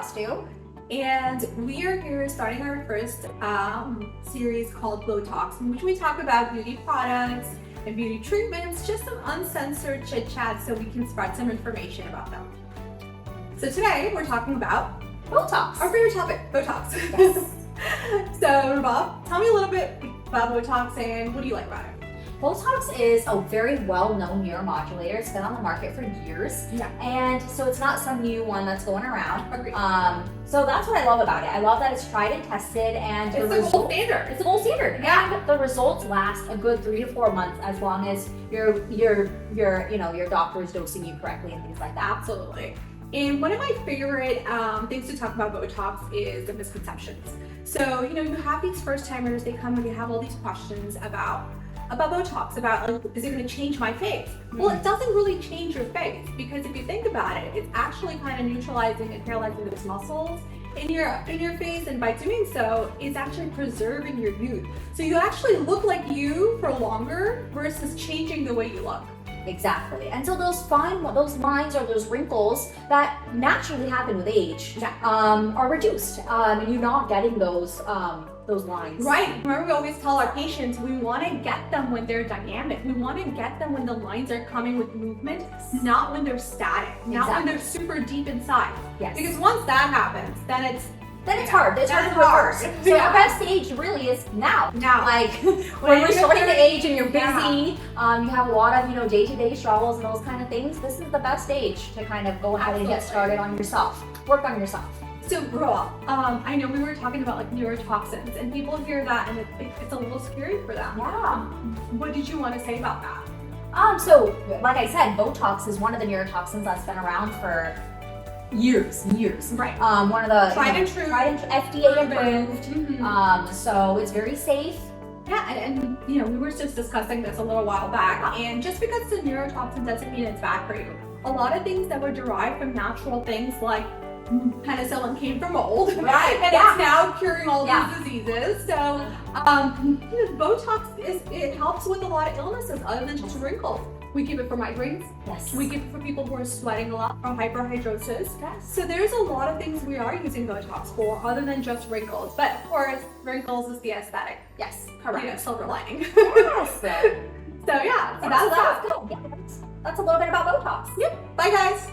Arastu. And we are here starting our first series called Botox, in which we talk about beauty products and beauty treatments, just some uncensored chit chat so we can spread some information about them. So today we're talking about Botox. our favorite topic, Botox. Yes. So Rabab, tell me a little bit about Botox and what do you like about it? Botox is a very well-known neuromodulator. It's been on the market for years. Yeah. And so it's not some new one that's going around. Agreed. So that's what I love about it. I love that it's tried and tested, and It's the gold standard. It's the gold standard. Yeah. And the results last a good 3 to 4 months as long as your doctor is dosing you correctly and things like that. Absolutely. And one of my favorite things to talk about Botox is the misconceptions. So, you have these first timers, they come and they have all these questions about Botox, about like, is it going to change my face? Well, it doesn't really change your face, because if you think about it, it's actually kind of neutralizing and paralyzing those muscles in your face, and by doing so, it's actually preserving your youth. So you actually look like you for longer versus changing the way you look. Exactly. And so those lines or those wrinkles that naturally happen with age are reduced, and you're not getting those lines. Right. Remember, we always tell our patients we want to get them when they're dynamic. We want to get them when the lines are coming with movement, not when they're static, not when they're super deep inside. Yes. Because once that happens, then it's hard. It's hard. So the best age really is now. Like when you're starting to age and you're busy, you have a lot of day-to-day struggles and those kind of things. This is the best age to kind of go ahead and get started on yourself. Work on yourself. So Rabab, I know we were talking about like neurotoxins, and people hear that and it's a little scary for them. Yeah. What did you want to say about that? So like I said, Botox is one of the neurotoxins that's been around for years. Right. One of the tried and true, FDA approved. So it's very safe. Yeah, and we were just discussing this a little while back, and just because it's a neurotoxin doesn't mean it's bad for you. A lot of things that were derived from natural things like penicillin came from mold, right? And it's now curing all these diseases. So, Botox it helps with a lot of illnesses other than just wrinkles. We give it for migraines. Yes. We give it for people who are sweating a lot from hyperhidrosis. Yes. So there's a lot of things we are using Botox for other than just wrinkles. But of course, wrinkles is the aesthetic. Yes, correct. Silver lining. Yes. So yeah, so that's a little bit about Botox. Yep. Bye guys.